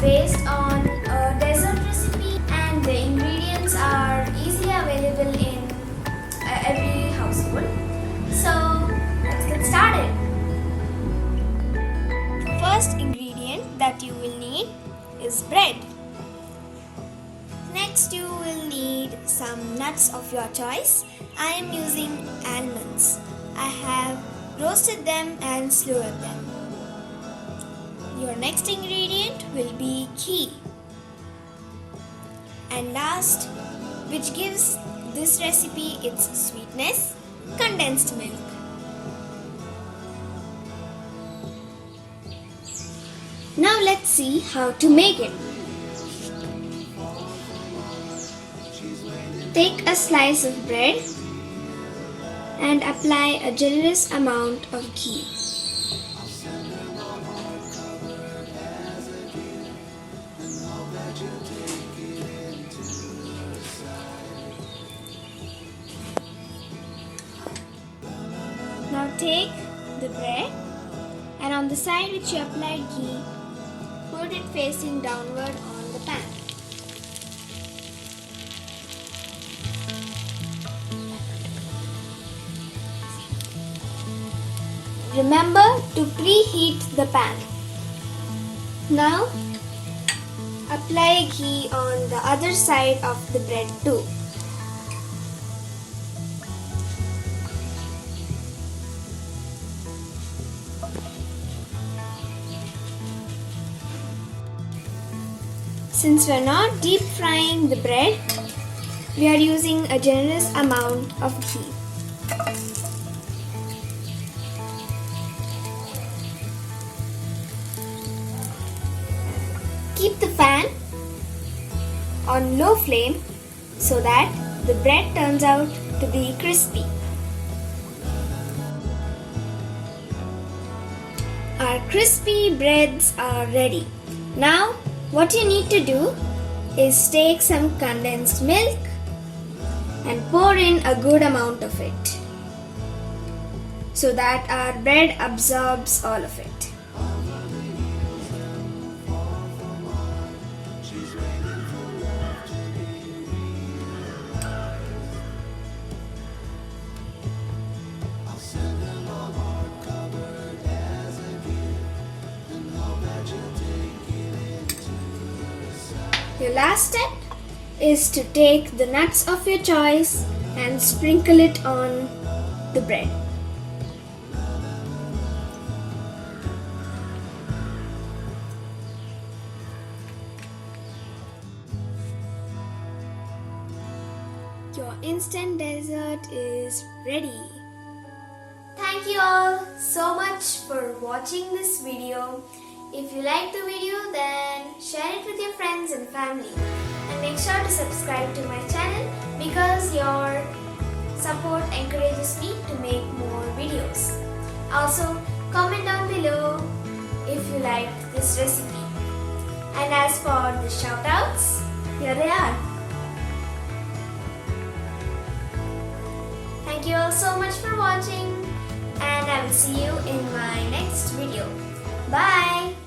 based on a dessert recipe and the ingredients are easily available in every household. So let's get started. First ingredient that you will need is bread. Next you will need some nuts of your choice. I am using almonds. I have roasted them and slaughtered them. Your next ingredient will be ghee. And last, which gives this recipe its sweetness, condensed milk. Now let's see how to make it. Take a slice of bread and apply a generous amount of ghee. Now take the bread and on the side which you applied ghee, put it facing downward on the pan. Remember to preheat the pan. Now apply ghee on the other side of the bread too. Since we are not deep frying the bread, we are using a generous amount of ghee. Keep the fan on low flame so that the bread turns out to be crispy. Our crispy breads are ready. Now what you need to do is take some condensed milk and pour in a good amount of it so that our bread absorbs all of it. Your last step is to take the nuts of your choice and sprinkle it on the bread. Your instant dessert is ready. Thank you all so much for watching this video. If you like the video, then share it with your friends and family. And make sure to subscribe to my channel because your support encourages me to make more videos. Also, comment down below if you liked this recipe. And as for the shoutouts, here they are. Thank you all so much for watching and I will see you in my next video. Bye!